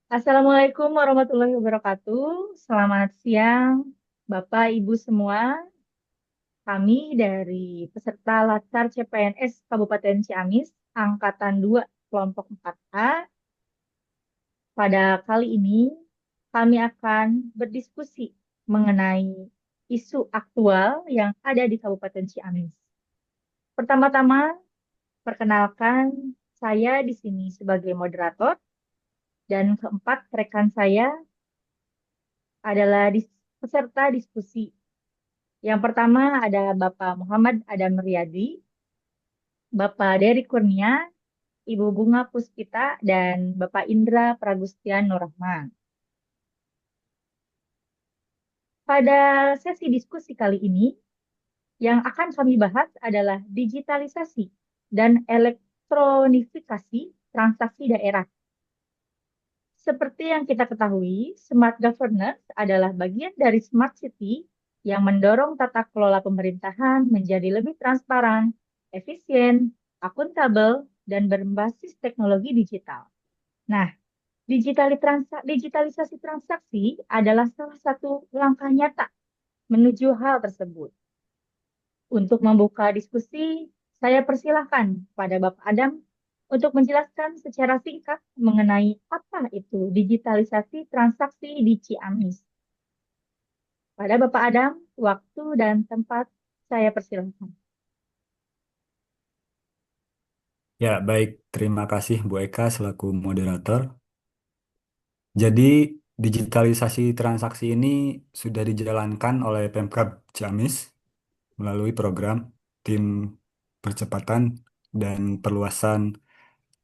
Assalamualaikum warahmatullahi wabarakatuh. Selamat siang, Bapak, Ibu semua. Kami dari peserta Latsar CPNS Kabupaten Ciamis, Angkatan 2, Kelompok 4A. Pada kali ini, kami akan berdiskusi mengenai isu aktual yang ada di Kabupaten Ciamis. Pertama-tama, perkenalkan saya di sini sebagai moderator, dan keempat, rekan saya adalah peserta diskusi. Yang pertama ada Bapak Muhammad Adam Riyadi, Bapak Dery Kurnia, Ibu Bunga Puspita, dan Bapak Indra Pragustian Nurrahman. Pada sesi diskusi kali ini, yang akan kami bahas adalah digitalisasi dan elektronifikasi transaksi daerah. Seperti yang kita ketahui, smart governance adalah bagian dari smart city yang mendorong tata kelola pemerintahan menjadi lebih transparan, efisien, akuntabel, dan berbasis teknologi digital. Nah, digitalisasi transaksi adalah salah satu langkah nyata menuju hal tersebut. Untuk membuka diskusi, saya persilahkan pada Bapak Adam untuk menjelaskan secara singkat mengenai apa itu digitalisasi transaksi di Ciamis. Pada Bapak Adam, waktu dan tempat saya persilahkan. Ya, baik. Terima kasih Bu Eka selaku moderator. Jadi, digitalisasi transaksi ini sudah dijalankan oleh Pemkab Ciamis melalui program Tim Percepatan dan Perluasan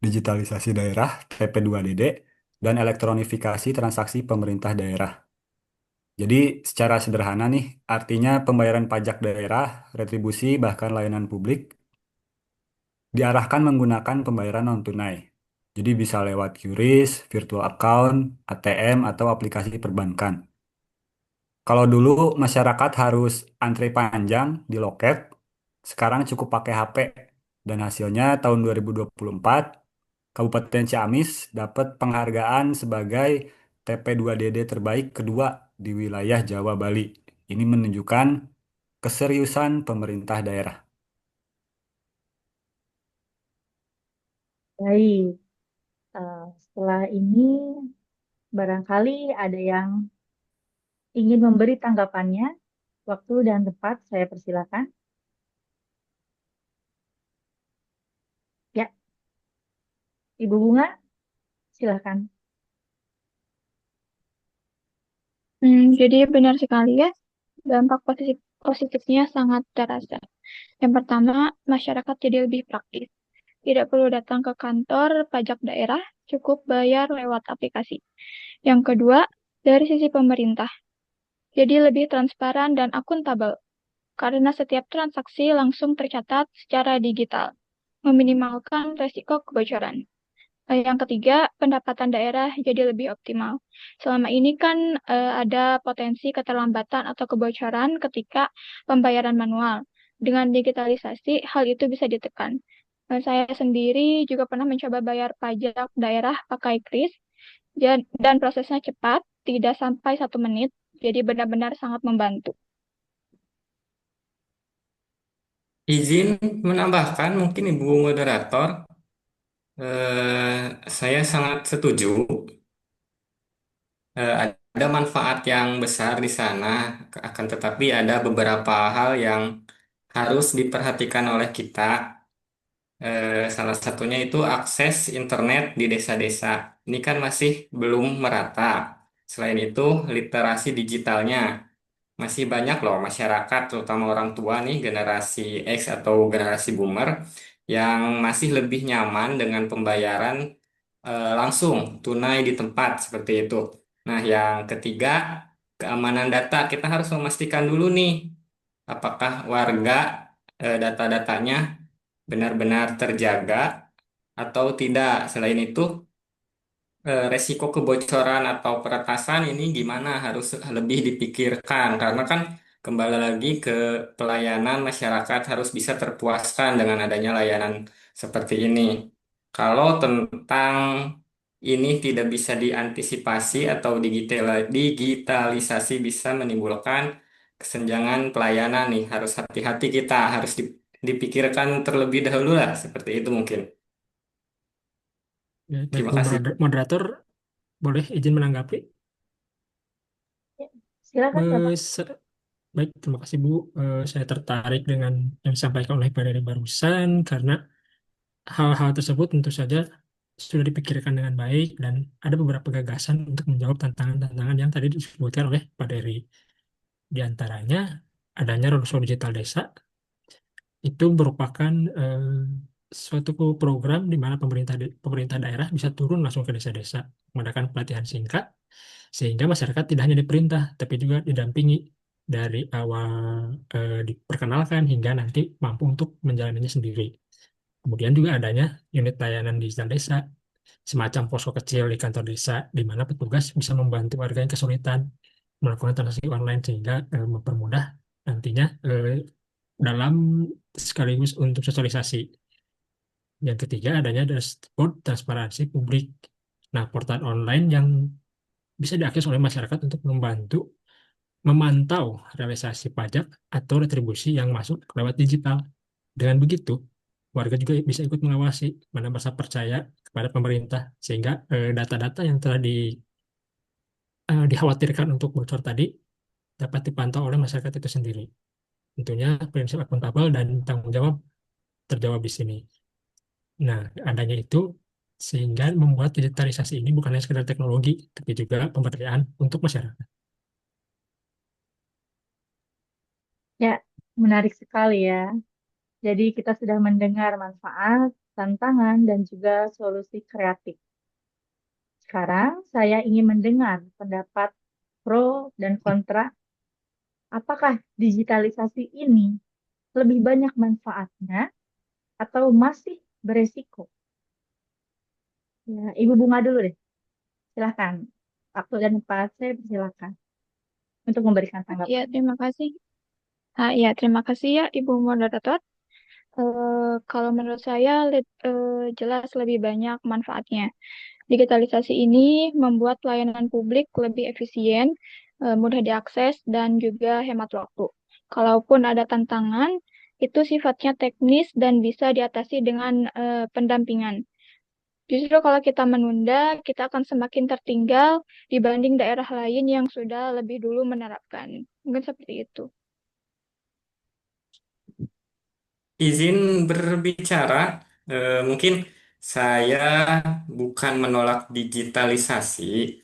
Digitalisasi Daerah TP2DD dan elektronifikasi transaksi pemerintah daerah. Jadi, secara sederhana nih, artinya pembayaran pajak daerah, retribusi, bahkan layanan publik diarahkan menggunakan pembayaran non-tunai. Jadi bisa lewat QRIS, virtual account, ATM, atau aplikasi perbankan. Kalau dulu masyarakat harus antre panjang di loket, sekarang cukup pakai HP. Dan hasilnya tahun 2024, Kabupaten Ciamis dapat penghargaan sebagai TP2DD terbaik kedua di wilayah Jawa Bali. Ini menunjukkan keseriusan pemerintah daerah. Baik, setelah ini barangkali ada yang ingin memberi tanggapannya. Waktu dan tempat saya persilakan. Ya, Ibu Bunga, silakan. Jadi benar sekali ya, dampak positifnya sangat terasa. Yang pertama, masyarakat jadi lebih praktis. Tidak perlu datang ke kantor pajak daerah, cukup bayar lewat aplikasi. Yang kedua, dari sisi pemerintah, jadi lebih transparan dan akuntabel, karena setiap transaksi langsung tercatat secara digital, meminimalkan resiko kebocoran. Yang ketiga, pendapatan daerah jadi lebih optimal. Selama ini kan ada potensi keterlambatan atau kebocoran ketika pembayaran manual. Dengan digitalisasi, hal itu bisa ditekan. Saya sendiri juga pernah mencoba bayar pajak daerah pakai kris, dan prosesnya cepat, tidak sampai 1 menit, jadi benar-benar sangat membantu. Izin menambahkan mungkin Ibu Moderator, saya sangat setuju. Ada manfaat yang besar di sana, akan tetapi ada beberapa hal yang harus diperhatikan oleh kita. Salah satunya itu akses internet di desa-desa. Ini kan masih belum merata. Selain itu, literasi digitalnya. Masih banyak loh masyarakat, terutama orang tua nih, generasi X atau generasi boomer, yang masih lebih nyaman dengan pembayaran langsung, tunai di tempat, seperti itu. Nah, yang ketiga, keamanan data. Kita harus memastikan dulu nih, apakah warga data-datanya benar-benar terjaga atau tidak. Selain itu, resiko kebocoran atau peretasan ini gimana harus lebih dipikirkan karena kan kembali lagi ke pelayanan masyarakat harus bisa terpuaskan dengan adanya layanan seperti ini. Kalau tentang ini tidak bisa diantisipasi atau digitalisasi bisa menimbulkan kesenjangan pelayanan nih. Harus hati-hati kita, harus dipikirkan terlebih dahulu lah, seperti itu mungkin. Ya, baik Terima Bu kasih. Moderator, boleh izin menanggapi? Ya, silakan Eh, Bapak. se- Baik, terima kasih Bu. Saya tertarik dengan yang disampaikan oleh Pak Dery barusan karena hal-hal tersebut tentu saja sudah dipikirkan dengan baik dan ada beberapa gagasan untuk menjawab tantangan-tantangan yang tadi disebutkan oleh Pak Dery. Di antaranya adanya Roadshow Digital Desa itu merupakan suatu program di mana pemerintah daerah bisa turun langsung ke desa-desa mengadakan pelatihan singkat sehingga masyarakat tidak hanya diperintah tapi juga didampingi dari awal diperkenalkan hingga nanti mampu untuk menjalaninya sendiri. Kemudian juga adanya unit layanan digital desa, semacam posko kecil di kantor desa, di mana petugas bisa membantu warga yang kesulitan melakukan transaksi online sehingga mempermudah nantinya dalam sekaligus untuk sosialisasi. Yang ketiga adanya dashboard transparansi publik. Nah, portal online yang bisa diakses oleh masyarakat untuk membantu memantau realisasi pajak atau retribusi yang masuk lewat digital. Dengan begitu, warga juga bisa ikut mengawasi, mana merasa percaya kepada pemerintah, sehingga data-data yang telah dikhawatirkan untuk bocor tadi dapat dipantau oleh masyarakat itu sendiri. Tentunya prinsip akuntabel dan tanggung jawab terjawab di sini. Nah, adanya itu sehingga membuat digitalisasi ini bukan hanya sekedar teknologi, tapi juga pemberdayaan untuk masyarakat. Ya, menarik sekali ya. Jadi kita sudah mendengar manfaat, tantangan, dan juga solusi kreatif. Sekarang saya ingin mendengar pendapat pro dan kontra. Apakah digitalisasi ini lebih banyak manfaatnya atau masih beresiko? Ya, Ibu Bunga dulu deh. Silakan. Waktu dan tempat saya silakan untuk memberikan Ya, tanggapan. terima kasih. Ya, terima kasih ya Ibu Moderator. Kalau menurut saya jelas lebih banyak manfaatnya. Digitalisasi ini membuat layanan publik lebih efisien, mudah diakses, dan juga hemat waktu. Kalaupun ada tantangan, itu sifatnya teknis dan bisa diatasi dengan pendampingan. Justru kalau kita menunda, kita akan semakin tertinggal dibanding daerah lain yang sudah lebih dulu menerapkan. Mungkin seperti itu. Izin berbicara, mungkin saya bukan menolak digitalisasi,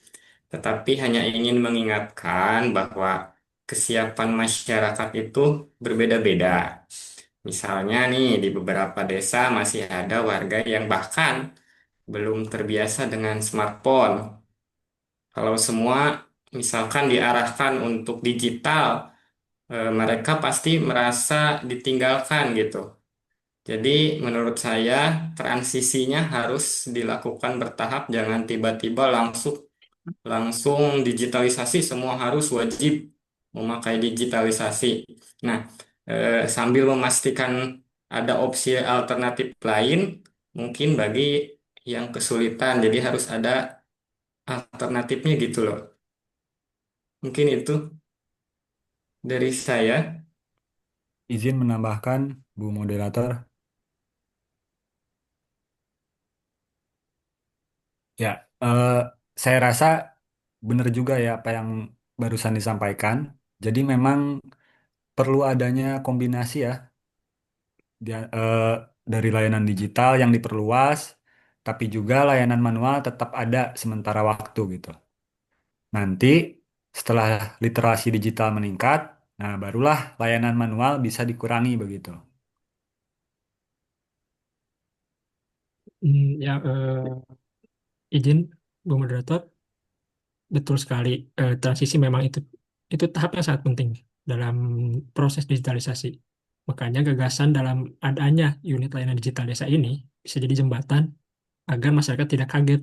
tetapi hanya ingin mengingatkan bahwa kesiapan masyarakat itu berbeda-beda. Misalnya nih, di beberapa desa masih ada warga yang bahkan belum terbiasa dengan smartphone. Kalau semua misalkan diarahkan untuk digital, mereka pasti merasa ditinggalkan gitu. Jadi menurut saya transisinya harus dilakukan bertahap, jangan tiba-tiba langsung langsung digitalisasi, semua harus wajib memakai digitalisasi. Nah, sambil memastikan ada opsi alternatif lain, mungkin bagi yang kesulitan, jadi harus ada alternatifnya gitu loh. Mungkin itu dari saya. Izin menambahkan, Bu Moderator. Ya, eh, saya rasa benar juga ya apa yang barusan disampaikan. Jadi memang perlu adanya kombinasi ya dari layanan digital yang diperluas, tapi juga layanan manual tetap ada sementara waktu gitu. Nanti setelah literasi digital meningkat, nah barulah layanan manual bisa dikurangi begitu. Ya, izin Bu Moderator, betul sekali. Transisi memang itu tahap yang sangat penting dalam proses digitalisasi. Makanya gagasan dalam adanya unit layanan digital desa ini bisa jadi jembatan agar masyarakat tidak kaget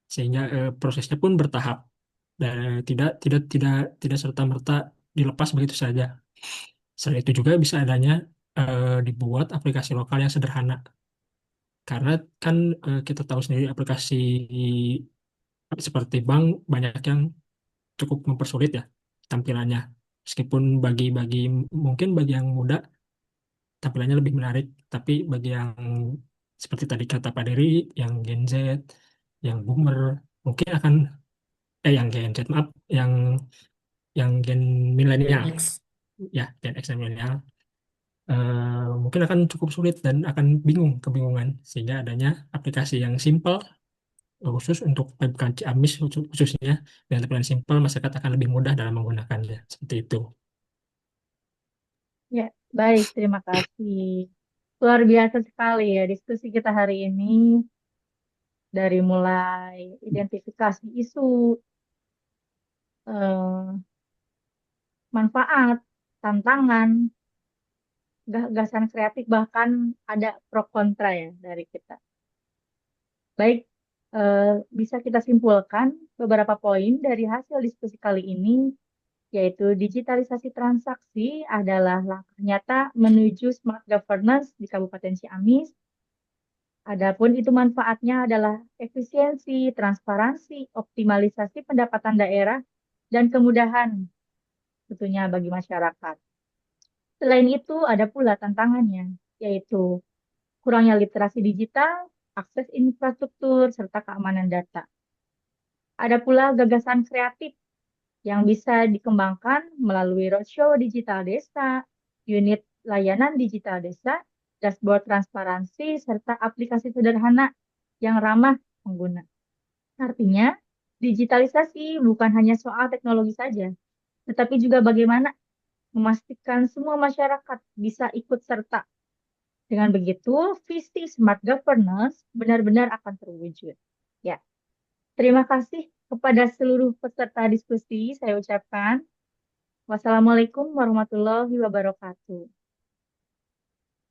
sehingga prosesnya pun bertahap dan tidak serta-merta dilepas begitu saja. Selain itu juga bisa adanya dibuat aplikasi lokal yang sederhana Karena kan kita tahu sendiri aplikasi seperti bank banyak yang cukup mempersulit ya tampilannya. Meskipun mungkin bagi yang muda tampilannya lebih menarik, tapi bagi yang seperti tadi kata Pak Dery, yang Gen Z, yang boomer, mungkin akan yang Gen Z maaf, yang Gen milenial, Gen X. ya Gen X dan milenial, mungkin akan cukup sulit dan akan kebingungan sehingga adanya aplikasi yang simple khusus untuk PMK Ciamis khususnya dengan tampilan simple masyarakat akan lebih mudah dalam menggunakannya seperti itu. Ya, baik, terima kasih. Luar biasa sekali ya diskusi kita hari ini, dari mulai identifikasi isu, eh, manfaat, tantangan, gagasan kreatif, bahkan ada pro kontra ya dari kita. Baik, eh, bisa kita simpulkan beberapa poin dari hasil diskusi kali ini, yaitu digitalisasi transaksi adalah langkah nyata menuju smart governance di Kabupaten Ciamis. Adapun itu manfaatnya adalah efisiensi, transparansi, optimalisasi pendapatan daerah, dan kemudahan tentunya bagi masyarakat. Selain itu, ada pula tantangannya, yaitu kurangnya literasi digital, akses infrastruktur, serta keamanan data. Ada pula gagasan kreatif yang bisa dikembangkan melalui roadshow digital desa, unit layanan digital desa, dashboard transparansi, serta aplikasi sederhana yang ramah pengguna. Artinya, digitalisasi bukan hanya soal teknologi saja, tetapi juga bagaimana memastikan semua masyarakat bisa ikut serta. Dengan begitu, visi smart governance benar-benar akan terwujud. Ya, terima kasih kepada seluruh peserta diskusi. Saya ucapkan wassalamualaikum warahmatullahi wabarakatuh.